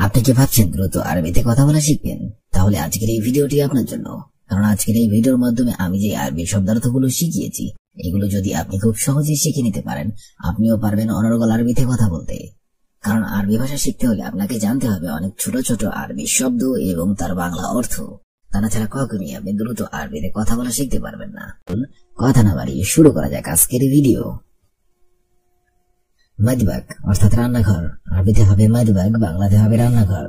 আপনি কি ভাবছেন দ্রুত আরবিতে কথা বলা শিখবেন? তাহলে আজকের এই ভিডিওটি আপনার জন্য। কারণ আজকের এই ভিডিওর মাধ্যমে আমি যে আরবি শব্দার্থগুলো শিখিয়েছি এগুলো যদি আপনি খুব সহজেই শিখে নিতে পারেন, আপনিও পারবেন অনর্গল আরবিতে কথা বলতে। কারণ আরবি ভাষা শিখতে হলে আপনাকে জানতে হবে অনেক ছোট ছোট আরবি শব্দ এবং তার বাংলা অর্থ। তা ছাড়া কখনই আপনি দ্রুত আরবিতে কথা বলা শিখতে পারবেন না। কথা না বাড়িয়ে শুরু করা যাক আজকের ভিডিও। মাদবাগ অর্থাৎ রান্নাঘর, আরবিতে হবে মাদবাগ, বাংলাতে হবে রান্নাঘর।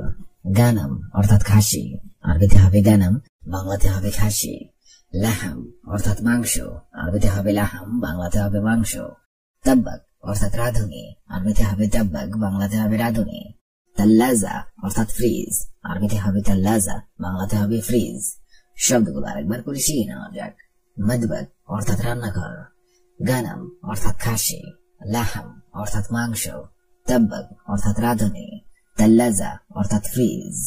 গানাম অর্থাৎ খাসি, আরবিতে হবে গানাম, বাংলাতে হবে খাসি। লাহাম অর্থাৎ মাংস, আরবিতে হবে লাহাম, বাংলাতে হবে মাংস। তাব্বাক অর্থাৎ রাঁধুনি, আরবিতে হবে তাব্বাক, বাংলাতে হবে রাঁধুনি। তাল্লাজা অর্থাৎ ফ্রিজ, আরবিতে হবে তাল্লাজা, বাংলাতে হবে ফ্রিজ। শব্দগুলো আরেকবার করে শিখে নেওয়া যাক। মাদবাগ অর্থাৎ রান্নাঘর, গানাম অর্থাৎ খাসি, লাহাম অর্থাৎ মাংস, তাব্বাক অর্থাৎ রাঁধুনি, তাল্লাজা অর্থাৎ ফ্রিজ।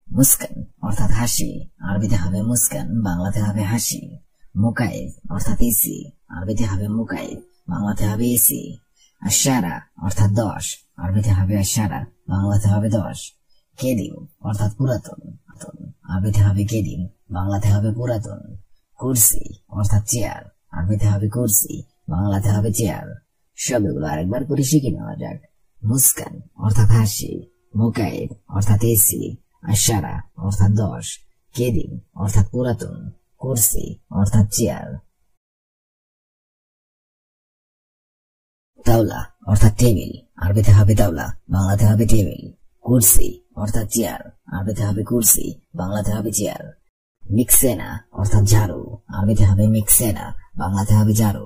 মুস্কান অর্থাৎ হাসি, আরবিতে হবে মুস্কান, বাংলাতে হবে হাসি। মুকাইফ অর্থাৎ এসি, আরবিতে হবে মুকাইফ, বাংলাতে হবে এসি। আশারা অর্থাৎ 10, আরবিতে হবে আশারা, বাংলাতে হবে 10। কেদিম অর্থাৎ পুরাতন, আরবিতে হবে কেদিম, বাংলাতে হবে পুরাতন। কুরসি অর্থাৎ চেয়ার, আরবিতে হবে কুরসি, বাংলাতে হবে চেয়ার। সবগুলো আরেকবার করে শিখে নেওয়া যাক। মুস্কান অর্থাৎ হাসি, মুকাইফ অর্থাৎ এসি, আশারা অর্থাৎ 10, কেদিম অর্থাৎ পুরাতন, কুরসি অর্থাৎ চেয়ার। তাওলা অর্থাৎ টেবিল, আরবিতে হবে তাওলা, বাংলাতে হবে টেবিল। কুরসি অর্থাৎ চেয়ার, আরবিতে হবে কুরসি, বাংলাতে হবে চেয়ার। মিক্সেনা অর্থাৎ ঝাড়ু, আরবিতে হবে মিক্সেনা, বাংলাতে হবে ঝাড়ু।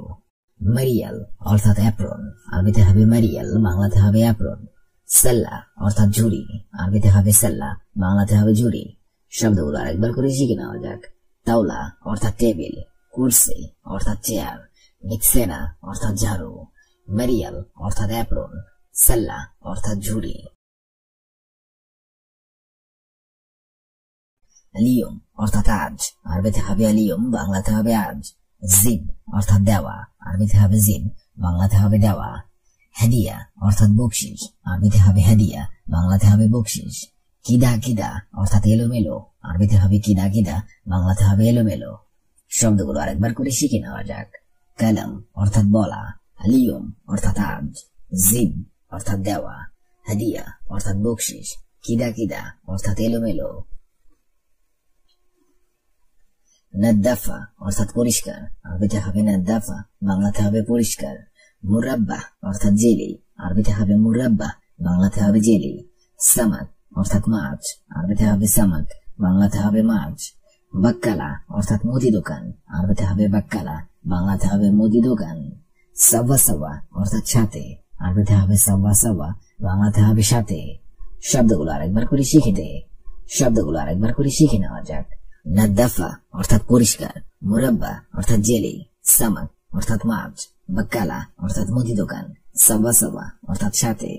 মারিয়াল অর্থাৎ অ্যাপ্রন, আরবিতে হবে মারিয়াল, বাংলাতে হবে অ্যাপ্রন। সাল্লা অর্থাৎ ঝুড়ি, আরবিতে হবে সাল্লা, বাংলাতে হবে ঝুড়ি। শব্দগুলো আরেকবার করে শিখে নেওয়া যাক। তাওলা অর্থাৎ টেবিল, কুরসি অর্থাৎ চেয়ার, মিক্সেনা অর্থাৎ ঝাড়ু, মারিয়াল অর্থাৎ অ্যাপ্রন, সাল্লা অর্থাৎ ঝুড়ি। আলিয়ম অর্থাৎ আজ, আরবিতে হবে আলিয়ম, বাংলাতে হবে আজ। জিব অর্থাৎ দেওয়া, আরবিতে হবে জিব, বাংলাতে হবে দেওয়া। হাদিয়া অর্থাৎ বকশিস, আরবিতে হবে হাদিয়া, বাংলাতে হবে বকশিস। কিদা কিদা অর্থাৎ এলোমেলো, আরবিতে হবে কিদা কিদা, বাংলাতে হবে এলোমেলো। শব্দগুলো আরেকবার করে শিখে নেওয়া যাক। কালাম অর্থাৎ বলা, আলিয়ম অর্থাৎ আজ, জিব অর্থাৎ দেওয়া, হাদিয়া অর্থাৎ বকশিস, কিদা কিদা অর্থাৎ এলোমেলো। নাদ্দাফা অর্থাৎ পরিষ্কার, আরবিতে হবে নাদ্দাফা, বাংলাতে হবে পরিষ্কার। মুরাব্বা অর্থাৎ জেলি, আরবিতে হবে মুরাব্বা, বাংলাতে হবে জেলি। সামাক অর্থাৎ মাছ, আরবিতে হবে সামাক, বাংলাতে হবে মাছ। বাক্কালা অর্থাৎ মুদি দোকান, আরবিতে হবে বাক্কালা, বাংলাতে হবে মুদি দোকান। সাওয়া সাওয়া অর্থাৎ সাথে, আরবিতে হবে সাওয়া সাওয়া, বাংলাতে হবে সাথে। শব্দগুলো আরেকবার করে শিখে নেওয়া যাক। নাদ্দাফা অর্থাৎ পরিষ্কার, মুরাব্বা অর্থাৎ জেলি, সামাক অর্থাৎ মাছ, বাক্কালা অর্থাৎ মুদি দোকান, সাওয়া সাওয়া অর্থাৎ সাথে।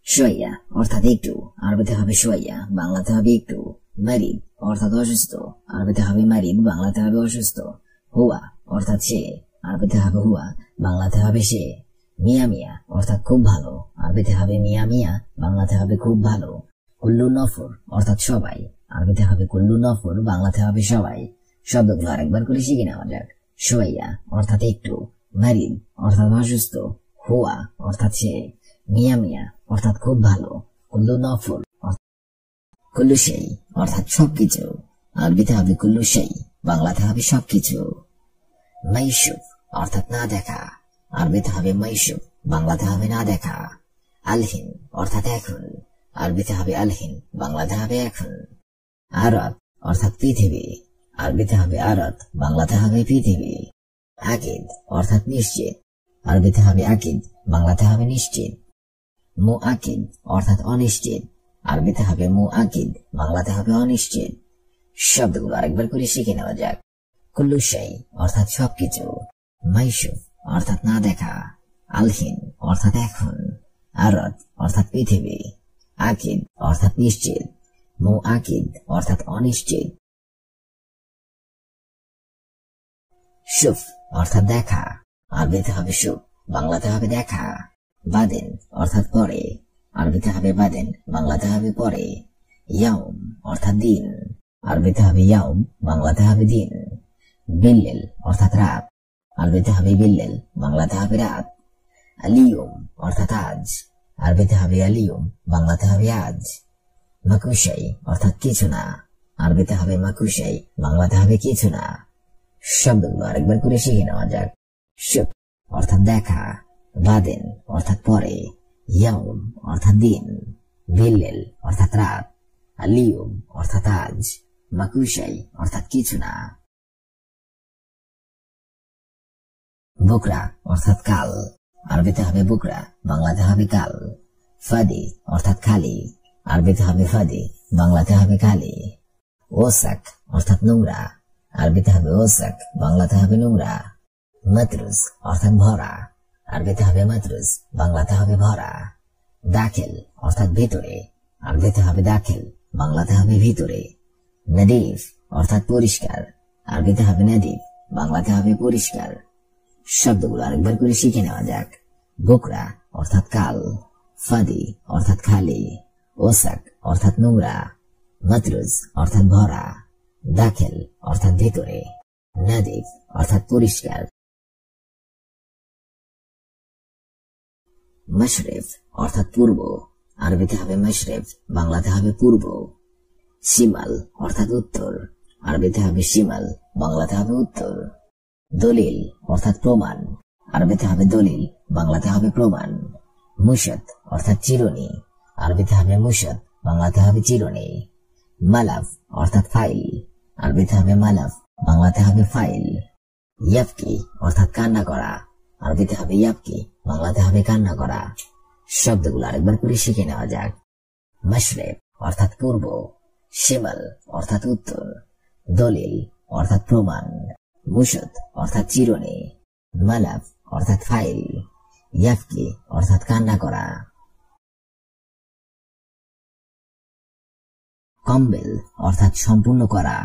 শোয়া অর্থাৎ একটু, আরবিতে হবে শোয়া, বাংলাতে হবে একটু। মারিদ অর্থাৎ অসুস্থ, আরবিতে হবে মারিদ, বাংলাতে হবে অসুস্থ। হুয়া অর্থাৎ সে, আরবিতে হবে হুয়া, বাংলাতে হবে সে। মিয়া মিয়া অর্থাৎ খুব ভালো, আরবিতে হবে মিয়া মিয়া, বাংলাতে হবে খুব ভালো। কুল্লু নফর অর্থাৎ সবাই, আরবিতে হবে কুল্লু নফর, বাংলাতে হবে সবাই। শব্দগুলো আরেকবার করে শিখে নেওয়া যাক। শোয়া অর্থাৎ একটু, মারিদ অর্থাৎ অসুস্থ, হুয়া অর্থাৎ সে, মিয়া মিয়া অর্থাৎ খুব ভালো, কুল্লু নফর কুল্লু সেই অর্থাৎ সবকিছু, আরবিতে হবে কুল্লু সেই, বাংলাতে হবে সবকিছু। মাইশুফ অর্থাৎ না দেখা, আরবিতে হবে মাইশুফ, বাংলাতে হবে না দেখা। আলহিন অর্থাৎ এখন, আরবিতে হবে আলহিন, বাংলাতে হবে এখন। আরাত অর্থাৎ পৃথিবী, আরবিতে হবে আরাত, বাংলাতে হবে পৃথিবী। আকিদ অর্থাৎ নিশ্চিত, আরবিতে হবে আকিদ, বাংলাতে হবে নিশ্চিত। মুআকিদ অর্থাৎ অনিশ্চিত, আরবিতে হবে মুআকিদ, বাংলাতে হবে অনিশ্চিত। শব্দগুলো আরেকবার করে শিখে নেওয়া যাক। কুল্লু শাই অর্থাৎ সবকিছু, মাইশুফ অর্থাৎ না দেখা, আলহিন অর্থাৎ এখন, আরাত অর্থাৎ পৃথিবী, আকিদ অর্থাৎ নিশ্চিত, মুআকিদ অর্থাৎ অনিশ্চিত। শুফ অর্থাৎ দেখা, আরবিতে হবে শুফ, বাংলাতে হবে দেখা। বাদেন অর্থাৎ পরে, আরবিতে হবে বাদেন, বাংলাতে হবে পরে। ইয়াউম অর্থাৎ দিন, আরবিতে হবে ইয়াউম, বাংলাতে হবে দিন। বিল্লেল অর্থাৎ রাত, আরবিতে হবে বিল্লেল, বাংলাতে হবে রাত। আলিয়ুম অর্থাৎ আজ, আরবিতে হবে আলিয়ুম, বাংলাতে হবে আজ। মাকুশাই অর্থাৎ কিছু না, আরবিতে হবে মাকুশাই, বাংলাতে হবে কিছু না। শব্দগুলো আরেকবার করে শিখে নেওয়া যাক। শুভ অর্থাৎ দেখা, বাদেন অর্থাৎ পরে, ইয়াউম অর্থাৎ দিন, বিল্লেল অর্থাৎ রাত, আলিয়ুম অর্থাৎ আজ, মাকুশাই অর্থাৎ কিছু না। বুকরা অর্থাৎ কাল, আরবিতে হবে বুকরা, বাংলাতে হবে কাল। ফাদি অর্থাৎ খালি, আরবিতে হবে ফাদি, বাংলাতে হবে খালি। ওসাক অর্থাৎ নোংরা, আরবিতে হবে ওসাক, বাংলাতে হবে নোংরা। মাতরুজ অর্থাৎ ভরা, আরবিতে হবে মাতরুজ, বাংলাতে হবে ভরা। দাখিল অর্থাৎ ভিতরে, আরবিতে হবে দাখিল, বাংলাতে হবে ভিতরে। নদীফ অর্থাৎ পরিষ্কার, আরবিতে হবে নদীফ, বাংলাতে হবে পরিষ্কার। শব্দগুলো আরেকবার করে শিখে নেওয়া যাক। বুকরা অর্থাৎ কাল, ফাদি অর্থাৎ খালি, ওসাক অর্থাৎ নোংরা, মাতরুজ অর্থাৎ ভরা, দাখিল অর্থাৎ ভিতরে, নদীফ অর্থাৎ পরিষ্কার। মশরিফ অর্থাৎ পূর্ব, আরবিতে হবে মশরিফ, বাংলাতে হবে পূর্ব। শিমাল অর্থাৎ উত্তর, আরবিতে হবে শিমাল, বাংলাতে হবে উত্তর। দলিল অর্থাৎ প্রমাণ, আরবিতে হবে দলিল, বাংলাতে হবে প্রমাণ। মুশাদ অর্থাৎ চিরুনি, আরবিতে হবে মুশাদ, বাংলাতে হবে চিরুনি। মালাফ অর্থাৎ ফাইল, আরবিতে হবে মালাফ, বাংলাতে হবে ফাইল। ইয়াবকি অর্থাৎ কান্না করা, আরবিতে হবে ইয়াবকি, বাংলাতে হবে কান্না করা। শব্দগুলো আরেকবার করে শিখে নেওয়া যাক। মশরিক অর্থাৎ পূর্ব, শিমাল অর্থাৎ উত্তর, দলিল অর্থাৎ প্রমাণ, মুশাদ অর্থাৎ চিরুনি, মালাফ অর্থাৎ ফাইল, ইয়াবকি অর্থাৎ কান্না করা। কম্বেল অর্থাৎ সম্পূর্ণ করা,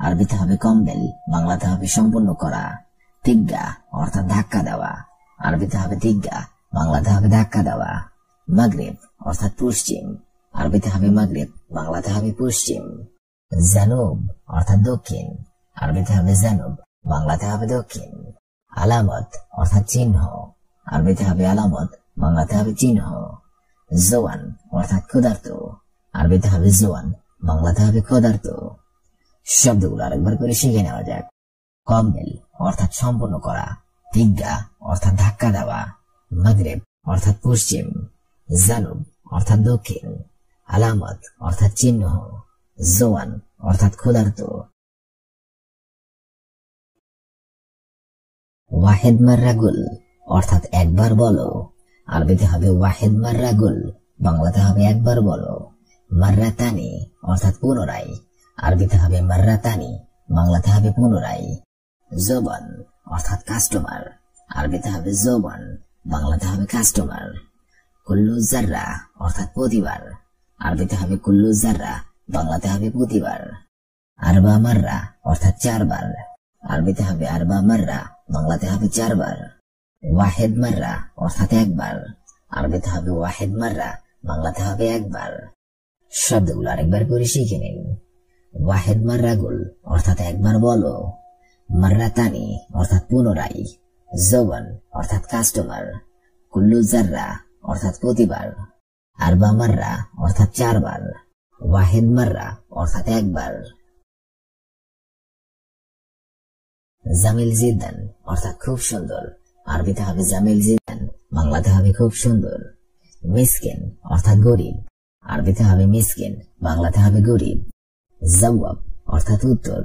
আরবিতে হবে কম্বেল, বাংলাতে হবে সম্পূর্ণ করা। তিগ্গা অর্থাৎ ধাক্কা দেওয়া, আরবিতে হবে তিগ্গা, বাংলাতে হবে ধাক্কা দেওয়া। মাগরিব অর্থাৎ পশ্চিম, আরবিতে হবে মাগরিব, বাংলাতে হবে পশ্চিম। জানুব অর্থাৎ দক্ষিণ, আরবিতে হবে জানুব, বাংলাতে হবে দক্ষিণ। আলামত অর্থাৎ চিহ্ন, আরবিতে হবে আলামত, বাংলাতে হবে চিহ্ন। জোয়ান অর্থাৎ ক্ষুধার্ত, আরবিতে হবে জোয়ান, বাংলাতে হবে ক্ষুধার্ত। শব্দগুলো আরেকবার করে শিখে নেওয়া যাক। কম্বেল অর্থাৎ সম্পূর্ণ করা, তিগ্গা অর্থাৎ ধাক্কা দেওয়া, মাগরিব অর্থাৎ পশ্চিম, জানুব অর্থাৎ দক্ষিণ, আলামত অর্থাৎ চিহ্ন, জোয়ান অর্থাৎ ক্ষুধার্ত। ওয়াহিদ মাররা গুল অর্থাৎ একবার বলো, আরবিতে হবে ওয়াহিদ মাররা গুল, বাংলাতে হবে একবার বলো। মাররাতানি অর্থাৎ পুনরায়, আরবিতে হবে মাররাতানি, বাংলাতে হবে পুনরায়। জবান অর্থাৎ কাস্টমার, আরবিতে হবে জবান, বাংলাতে হবে কাস্টমার। কুল্লু জাররা অর্থাৎ প্রতিবার, আরবিতে হবে কুল্লু জাররা, বাংলাতে হবে প্রতিবার। আরবা মাররা অর্থাৎ চারবার, আরবিতে হবে আরবা মাররা, বাংলাতে হবে চারবার। ওয়াহিদ মাররা অর্থাৎ একবার, আরবিতে হবে ওয়াহিদ মাররা, বাংলাতে হবে একবার। শব্দগুলো আরেকবার করে শিখে নিন। ওয়াহিদ মাররা গুল অর্থাৎ একবার বলো, মাররাতানি অর্থাৎ পুনরায়, জবান অর্থাৎ কাস্টমার, কুল্লু জাররা অর্থাৎ প্রতিবার, আরবা মাররা অর্থাৎ চারবার, ওয়াহিদ মাররা অর্থাৎ একবার। জামিল জিদ্দান অর্থাৎ খুব সুন্দর, আরবিতে হবে জামিল জিদ্দান, বাংলাতে হবে খুব সুন্দর। মিসকিন অর্থাৎ গরিব, আরবিতে হবে মিসকিন, বাংলাতে হবে গরিব। জওয়াব অর্থাৎ উত্তর,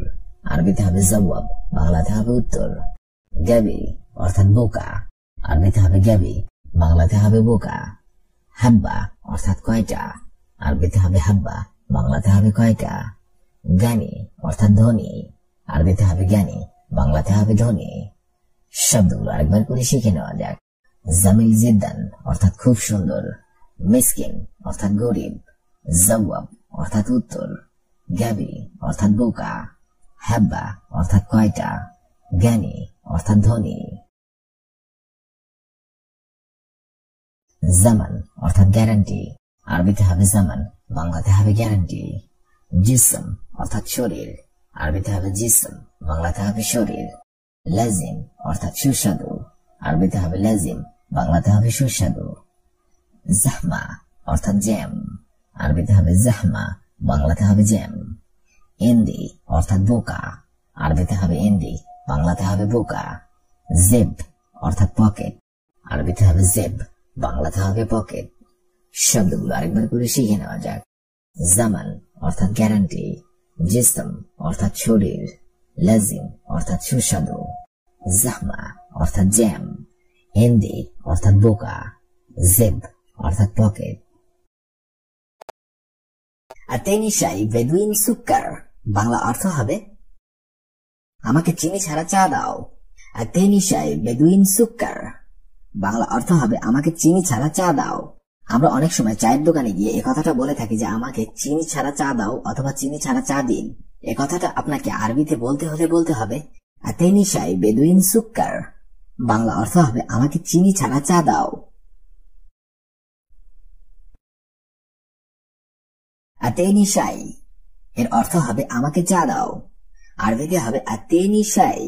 আরবিতে হবে জওয়াব, বাংলাতে হবে উত্তর। গাবি অর্থাৎ বোকা, আরবিতে হবে গাবি, বাংলাতে হবে বোকা। হাব্বা অর্থাৎ কয়টা, আরবিতে হবে হাব্বা, বাংলাতে হবে কয়টা। জ্ঞানী অর্থাৎ ধনী, আরবিতে হবে জ্ঞানী, বাংলাতে হবে ধনী। শব্দগুলো আরেকবার করে শিখে নেওয়া যাক। জামিল জিদ্দান অর্থাৎ খুব সুন্দর, মিসকিন অর্থাৎ গরিব, জওয়াব অর্থাৎ উত্তর, গাবি অর্থাৎ বোকা, হাব্বা অর্থাৎ কয়টা, জ্ঞানী অর্থাৎ ধনী। জামান অর্থাৎ গ্যারান্টি, আরবিতে হবে জামান, বাংলাতে হবে গ্যারান্টি। জিসম অর্থাৎ শরীর, আরবিতে হবে জিসম, বাংলাতে হবে শরীর। লাজিম অর্থাৎ সুস্বাদু, আরবিতে হবে লাজিম, বাংলাতে হবে সুস্বাদু। জাহমা অর্থাৎ জ্যাম, আরবিতে হবে জাহমা, বাংলাতে হবে জ্যাম। ইন্দি অর্থাৎ বোকা, আরবিতে হবে ইন্দি, বাংলাতে হবে বোকা। জেব অর্থাৎ পকেট, আরবিতে হবে জেব, বাংলাতে হবে পকেট। শব্দগুলো আরেকবার করে শিখে নেওয়া যাক। জামান অর্থাৎ গ্যারান্টি, জিসম অর্থাৎ শরীর, লাজিম অর্থাৎ সুস্বাদু, জাহমা অর্থাৎ জ্যাম, হিন্দি অর্থাৎ বোকা, জেব অর্থাৎ পকেট। আতেনি শাই বেদুইন সুক্কার, বাংলা অর্থ হবে আমাকে চিনি ছাড়া চা দাও। আতেনি শাই বেদুইন সুক্কার, বাংলা অর্থ হবে আমাকে চিনি ছাড়া চা দাও। আমরা অনেক সময় চায়ের দোকানে গিয়ে এ কথাটা বলে থাকি যে আমাকে চিনি ছাড়া চা দাও অথবা চিনি ছাড়া চা দিন। এ কথাটা আপনাকে আরবিতে বলতে হলে বলতে হবে আতেনি শাই বেদুইন সুক্কার, বাংলা অর্থ হবে আমাকে চিনি ছাড়া চা দাও। আতেনি শাই এর অর্থ হবে আমাকে চা দাও, আরবিতে হবে আতেনি শাই,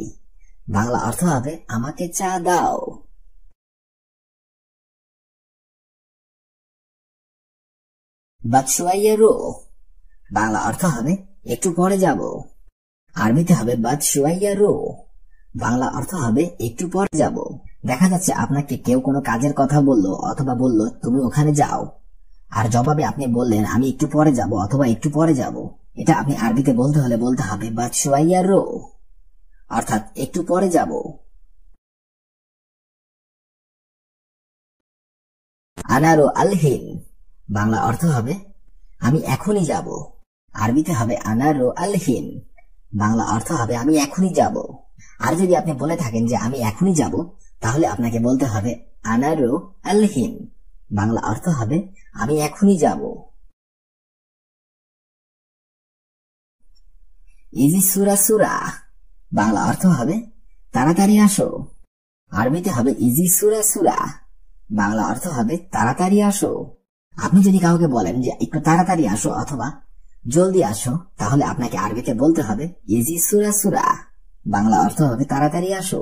বাংলা অর্থ হবে আমাকে চা দাও। বাদশুয়াইয়া রো, বাংলা অর্থ হবে একটু পরে যাব, আরবিতে হবে বাদশুয়াইয়া রো, বাংলা অর্থ হবে একটু পরে যাব। দেখা যাচ্ছে আপনাকে কেউ কোনো কাজের কথা বললো অথবা বলল তুমি ওখানে যাও, আর জবাবে আপনি বললেন আমি একটু পরে যাব অথবা একটু পরে যাব। এটা আপনি আরবিতে বলতে হলে বলতে হবে বাদশুয়াইয়া রো, অর্থাৎ একটু পরে যাব। আনারো আলহিন, বাংলা অর্থ হবে আমি এখনই যাব, আরবিতে হবে আনারো আলহিন, বাংলা অর্থ হবে আমি এখনই যাব। আর যদি আপনি বলে থাকেন যে আমি এখনই যাব, তাহলে আপনাকে বলতে হবে আনারো আলহিন, বাংলা অর্থ হবে আমি এখনই যাব। ইজি সুরা সুরা, বাংলা অর্থ হবে তাড়াতাড়ি আসো, আরবিতে হবে ইজি সুরা সুরা, বাংলা অর্থ হবে তাড়াতাড়ি আসো। আপনি যদি কাউকে বলেন যে একটু তাড়াতাড়ি আসো অথবা জলদি আসো, তাহলে আপনাকে আরবিতে বলতে হবে ইজি সুরা সুরা, বাংলা অর্থ হবে তাড়াতাড়ি আসো।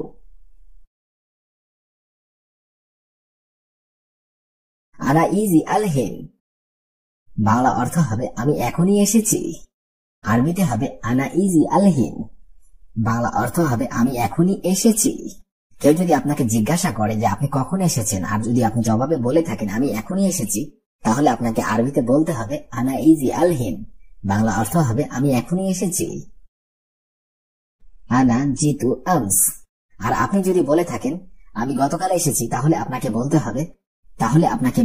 আনা ইজি আলহিন, বাংলা অর্থ হবে আমি এখনই এসেছি, আরবিতে হবে আনা ইজি আলহিন, বাংলা অর্থ হবে আমি এখনই এসেছি। কেউ যদি আপনাকে জিজ্ঞাসা করে যে আপনি কখন এসেছেন, আর যদি আপনি জবাবে বলে থাকেন আমি এখনই এসেছি, তাহলে আপনাকে আরবিতে বলতে হবে আনা ইজি আলহিন, বাংলা অর্থ হবে আমি এখনই এসেছি। আনা জিতু আমস, আর আপনি যদি বলে থাকেন আমি গতকাল এসেছি, তাহলে আপনাকে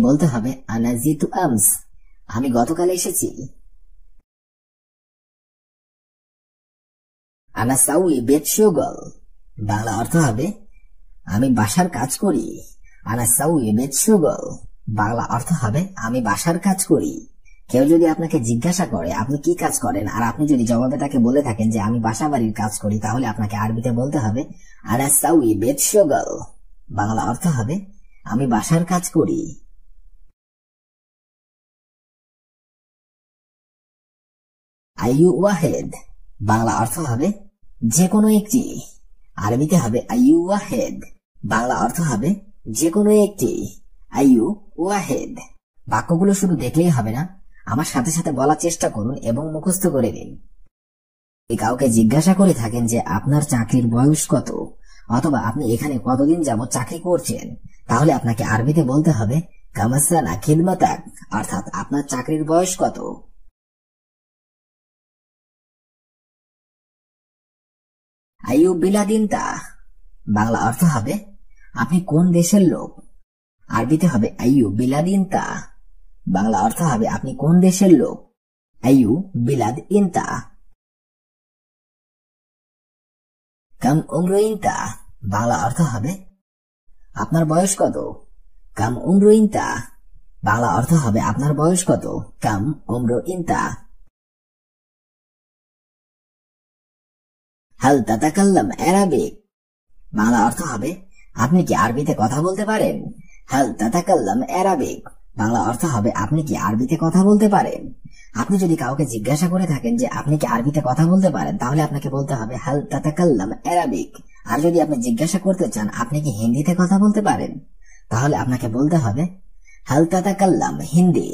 বলতে হবে আনা জিতু আমস, আমি গতকাল এসেছি। আনা সাউই বেত শুগল, বাংলা অর্থ হবে আমি বাসার কাজ করি। আনা সাউই বেত শুগল, বাংলা অর্থ হবে আমি বাসার কাজ করি। কেউ যদি আপনাকে জিজ্ঞাসা করে আপনি কি কাজ করেন, আর আপনি যদি জবাবে তাকে বলে থাকেন যে আমি বাসা বাড়ির কাজ করি, তাহলে আপনাকে আরবিতে বলতে হবে আনা সাউই বেত শুগল, বাংলা অর্থ হবে আমি বাসার কাজ করি। আইয়ু ওয়াহেদ, বাংলা অর্থ হবে যে কোনো একটি, আরবিতে হবে আইয়ু ওয়াহেদ, বাংলা অর্থ হবে যে কোনো একটি। আইয়ু ওয়াহেদ। বাক্যগুলো শুধু দেখলেই হবে না, আমার সাথে সাথে বলার চেষ্টা করুন এবং মুখস্থ করে নিন। কাউকে জিজ্ঞাসা করে থাকেন যে আপনার চাকরির বয়স কত, অথবা আপনি এখানে কতদিন যাবত চাকরি করছেন, তাহলে আপনাকে আরবিতে বলতে হবে কামাসানা খিদমাতাক, অর্থাৎ আপনার চাকরির বয়স কত। আইয়ু বিলাদিনতা, বাংলা অর্থ হবে আপনি কোন দেশের লোক, আরবিতে হবে আইয়ু বিলাদিনতা, বাংলা অর্থ হবে আপনি কোন দেশের লোক। আইয়ু বিলাদ ইনতা। কাম উমর ইনতা, বাংলা অর্থ হবে আপনার বয়স কত। কাম উমর ইনতা, বাংলা অর্থ হবে আপনার বয়স কত। কাম উমর ইনতা। হাল তাতাকাল্লাম আরাবিক, বাংলা অর্থ হবে আপনি কি আরবিতে কথা বলতে পারেন। হাল তাতাকাল্লাম আরাবিক, বাংলা অর্থ হবে আপনি কি আরবিতে কথা বলতে পারেন। আপনি যদি কাউকে জিজ্ঞাসা করে থাকেন যে আপনি কি আরবিতে কথা বলতে পারেন, তাহলে আপনাকে বলতে হবে হাল তাতাকাল্লাম আরাবিক। আর যদি আপনি জিজ্ঞাসা করতে চান আপনি কি হিন্দিতে কথা বলতে পারেন, তাহলে আপনাকে বলতে হবে হাল তাতাকাল্লাম হিন্দি।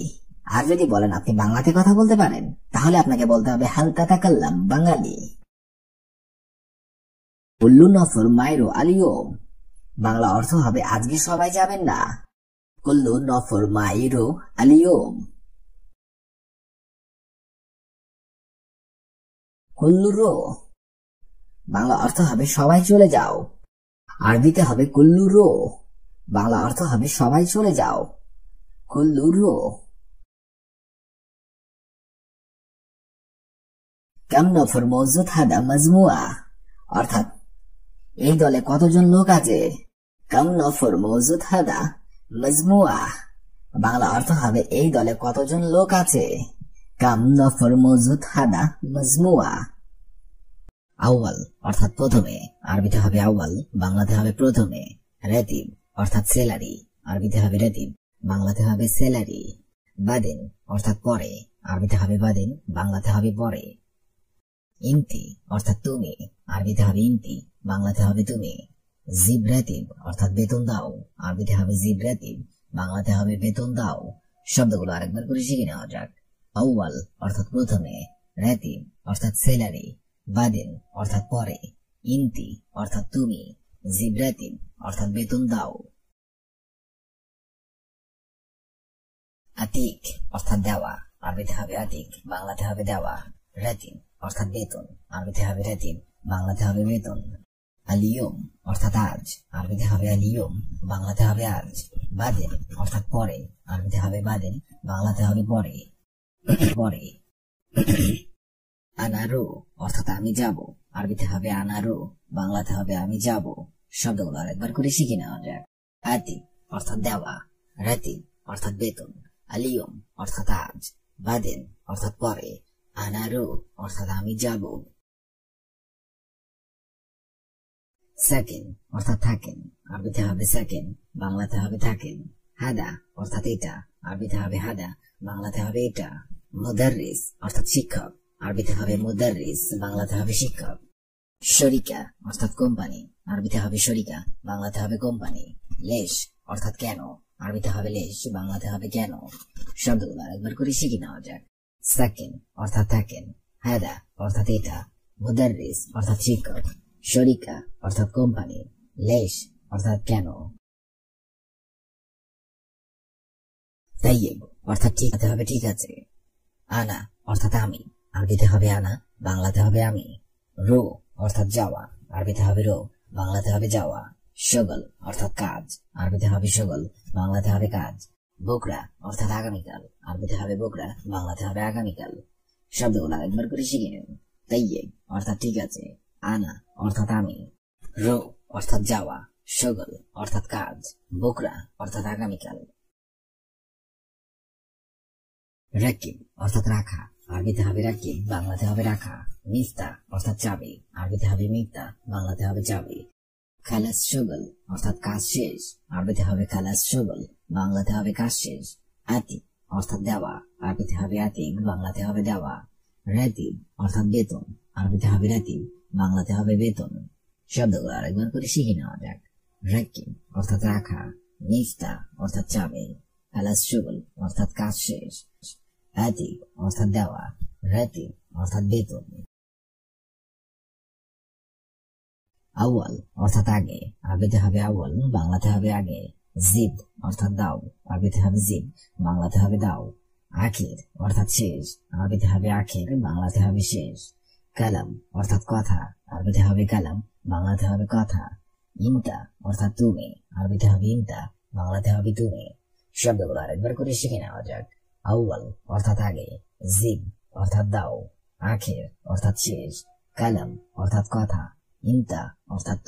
আর যদি বলেন আপনি বাংলাতে কথা বলতে পারেন, তাহলে আপনাকে বলতে হবে হাল তাতাকাল্লাম বাঙালি। কুল্লু নফর মাইরু আলিয়ম, বাংলা অর্থ হবে আজকে সবাই যাবেন না। কুল্লু নফর মাইরু আলিয়ম। কুল্লু রো, বাংলা অর্থ হবে সবাই চলে যাও। আরবিতে হবে কুল্লু রো, বাংলা অর্থ হবে সবাই চলে যাও। কুল্লু রো। কাম নফর মওজুদ হাদা মাজমুআ, অর্থাৎ এই দলে কতজন লোক আছে। কাম নফর মওজুদ হাদা মাজমুআ, বাংলা অর্থ হবে এই দলে কতজন লোক আছে। কাম নফর মওজুদ হাদা মাজমুআ। আউয়াল অর্থাৎ প্রথমে, আরবিতে হবে আউয়াল, বাংলাতে হবে প্রথমে। রাতিব অর্থাৎ স্যালারি, আরবিতে হবে রাতিব, বাংলাতে হবে স্যালারি। বাদিন অর্থাৎ পরে, আরবিতে হবে বাদিন, বাংলাতে হবে পরে। ইনতি অর্থাৎ তুমি, আরবিতে হবে ইনতি, বাংলাতে হবে তুমি। জিব রাতিব অর্থাৎ বেতন দাও, আরবিতে হবে জিব রাতিব, বাংলাতে হবে বেতন দাও। শব্দগুলো আরেকবার করে শিখে নেওয়া যাক। আউয়াল অর্থাৎ প্রথমে, রাতিব অর্থাৎ স্যালারি, বাদিন অর্থাৎ পরে, ইনতি অর্থাৎ তুমি, জিব রাতিব অর্থাৎ বেতন দাও। আতিক অর্থাৎ দেওয়া, আরবিতে হবে আতিক, বাংলাতে হবে দেওয়া। রাতিব অর্থাৎ বেতন, আরবিতে হবে রাতিব, বাংলাতে হবে বেতন। আলিয়ম অর্থাৎ আজ, আরবিতে হবে আলিয়ম, বাংলাতে হবে আজ। বাদিন অর্থাৎ পরে, আরবিতে হবে বাদিন, বাংলাতে হবে পরে। পরে। আনারো অর্থাৎ আমি যাব, আরবিতে হবে আনারো, বাংলাতে হবে আমি যাব। শব্দগুলো আরেকবার করে শিখে নেওয়া যাক। আতিক অর্থাৎ দেওয়া, রাতিব অর্থাৎ বেতন, আলিয়ম অর্থাৎ আজ, বাদিন অর্থাৎ পরে, আনারো অর্থাৎ আমি যাব। সেকেন্ড অর্থাৎ থাকেন, আরবিতে হবে সেকেন্ড, বাংলাতে হবে থাকেন। হাদা অর্থাৎ এটা, আরবিতে হবে হাদা, বাংলাতে হবে এটা। মুদাররিস অর্থাৎ শিক্ষক, আরবিতে হবে মুদাররিস, বাংলাতে হবে শিক্ষক। শরিকা অর্থাৎ কোম্পানি, আরবিতে হবে শরিকা, বাংলাতে হবে কোম্পানি। লেশ অর্থাৎ কেন, আরবিতে হবে লেশ, বাংলাতে হবে কেন। শব্দগুলো আরেকবার করে শিখে নেওয়া যাক। সেকেন্ড অর্থাৎ থাকেন, হাদা অর্থাৎ এটা, মুদাররিস অর্থাৎ শিক্ষক, শরিকা অর্থাৎ কোম্পানি, লেশ অর্থাৎ কেন। তাইয়েব অর্থাৎ ঠিক হবে ঠিক আছে। আনা অর্থাৎ আমি, আরবিতে হবে আনা, বাংলাতে হবে আমি। রো অর্থাৎ যাওয়া, আরবিতে হবে রো, বাংলাতে হবে যাওয়া। শগল অর্থাৎ কাজ, আরবিতে হবে শগল, বাংলাতে হবে কাজ। বোকরা অর্থাৎ আগামীকাল, আরবিতে হবে বোকরা, বাংলাতে হবে আগামীকাল। শব্দগুলো একবার করে শিখে নিন। তাইয়েব অর্থাৎ ঠিক আছে, আনা অর্থাৎ আমি, রো অর্থাৎ যাওয়া, শগল অর্থাৎ কাজ, বোকরা অর্থাৎ আগামীকাল। রাকিব অর্থাৎ রাখা, আরবিতে হবে রাকিব, বাংলাতে হবে রাখা। মিফতা অর্থাৎ চাবি, আরবিতে হবে মিফতা, বাংলাতে হবে চাবি। খালাস শগল অর্থাৎ কাজ শেষ, আরবিতে হবে খালাস শগল, বাংলাতে হবে কাজ শেষ। আতিক অর্থাৎ দেওয়া, আরবিতে হবে আতিক, বাংলাতে হবে দেওয়া। রাতিব অর্থাৎ বেতন, আরবিতে হবে রাতিব, বাংলাতে হবে বেতন। শব্দগুলো আরেকবার করে শিখে নেওয়া যাক। রাকিব অর্থাৎ রাখা, মিফতা অর্থাৎ চাবি, খালাস শগল অর্থাৎ কাজ শেষ, আতিক অর্থাৎ দেওয়া, রাতিব অর্থাৎ বেতন। আউয়াল অর্থাৎ আগে, আরবিতে হবে আউয়াল, বাংলাতে হবে আগে। জিদ অর্থাৎ দাও, আরবিতে হবে জিদ, বাংলাতে হবে দাও। আখির অর্থাৎ শেষ, আরবিতে হবে আখির, বাংলাতে হবে শেষ। কালাম অর্থাৎ কথা, আরবিতে হবে কালাম, বাংলাতে হবে কথা। ইনতা অর্থাৎ তুমি, আরবিতে হবে ইনতা, বাংলাতে হবে তুমি। শব্দগুলো আরেকবার করে শিখে নেওয়া যাক। আউয়াল অর্থাৎ আগে, জিদ অর্থাৎ দাও, আখির অর্থাৎ শেষ, কালাম অর্থাৎ কথা, ইনতা অর্থাৎ